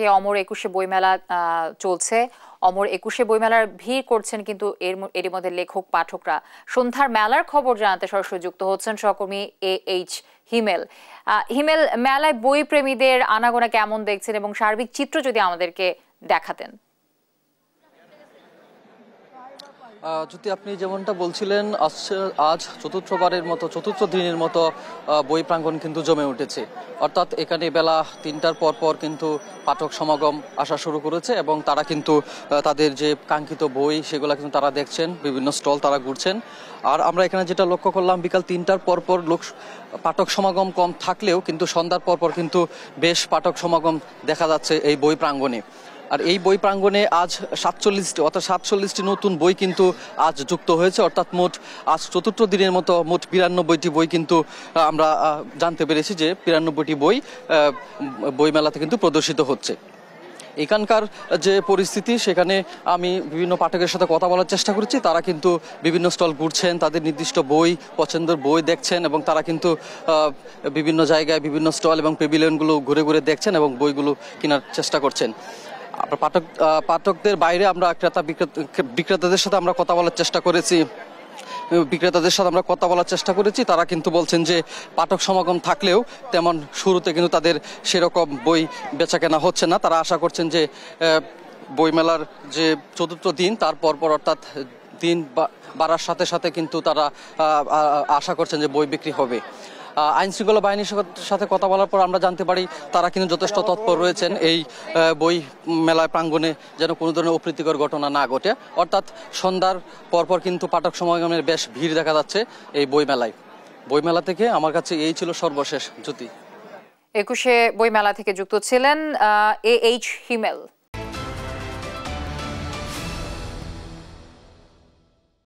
অমর একুশে বইমেলা চলছে। অমর একুশে বইমেলার ভিড় করছেন কিন্তু এরই মধ্যে লেখক পাঠকরা। সন্ধ্যার মেলার খবর জানাতে সরাসরি যুক্ত হচ্ছেন সহকর্মী AH হিমেল। হিমেল, মেলায় বই প্রেমীদের আনাগোনা কেমন দেখছেন এবং সার্বিক চিত্র যদি আমাদেরকে দেখাতেন। যদি আপনি যেমনটা বলছিলেন, আজ চতুর্থ দিনের মতো বই প্রাঙ্গণ কিন্তু জমে উঠেছে। অর্থাৎ এখানে বেলা ৩টার পর কিন্তু পাঠক সমাগম আসা শুরু করেছে এবং তারা কিন্তু তাদের যে কাঙ্ক্ষিত বই সেগুলো কিন্তু তারা দেখছেন, বিভিন্ন স্টল তারা ঘুরছেন। আর আমরা এখানে যেটা লক্ষ্য করলাম, বিকাল ৩টার পর পাঠক সমাগম কম থাকলেও কিন্তু সন্ধ্যার পর কিন্তু বেশ পাঠক সমাগম দেখা যাচ্ছে এই বই প্রাঙ্গণে। আর এই বই প্রাঙ্গণে আজ 47টি নতুন বই কিন্তু আজ যুক্ত হয়েছে। অর্থাৎ আজ চতুর্থ দিনের মতো মোট 92টি বই কিন্তু আমরা জানতে পেরেছি যে 92টি বই বইমেলাতে কিন্তু প্রদর্শিত হচ্ছে। এখানকার যে পরিস্থিতি, সেখানে আমি বিভিন্ন পাঠকের সাথে কথা বলার চেষ্টা করেছি। তারা কিন্তু বিভিন্ন স্টল ঘুরছেন, তাদের নির্দিষ্ট বই, পছন্দের বই দেখছেন এবং তারা কিন্তু বিভিন্ন জায়গায় বিভিন্ন স্টল এবং পেভিলিয়নগুলো ঘুরে ঘুরে দেখছেন এবং বইগুলো কেনার চেষ্টা করছেন। পাঠকদের বাইরে আমরা বিক্রেতাদের সাথে আমরা কথা বলার চেষ্টা করেছি। তারা কিন্তু বলছেন যে পাঠক সমাগম থাকলেও তেমন শুরুতে কিন্তু তাদের সেরকম বই বেচা কেনা হচ্ছে না। তারা আশা করছেন যে বইমেলার যে চতুর্থ দিন তার পর অর্থাৎ দিন বাড়ার সাথে সাথে কিন্তু তারা আশা করছেন যে বই বিক্রি হবে। আইন শৃঙ্খলা বাহিনীর সাথে কথা বলার পর আমরা জানতে পারি তারা কিন্তু যথেষ্ট তৎপর রয়েছেন এই বই মেলায় প্রাঙ্গণে যেন কোনো ধরনের অপ্রীতিকর ঘটনা না ঘটে। অর্থাৎ সন্ধ্যার পর কিন্তু পাঠক সমাগমের বেশ ভিড় দেখা যাচ্ছে এই বইমেলা থেকে। আমার কাছে এই ছিল সর্বশেষ। জ্যোতি, একুশে বইমেলা থেকে যুক্ত ছিলেন AH হিমেল।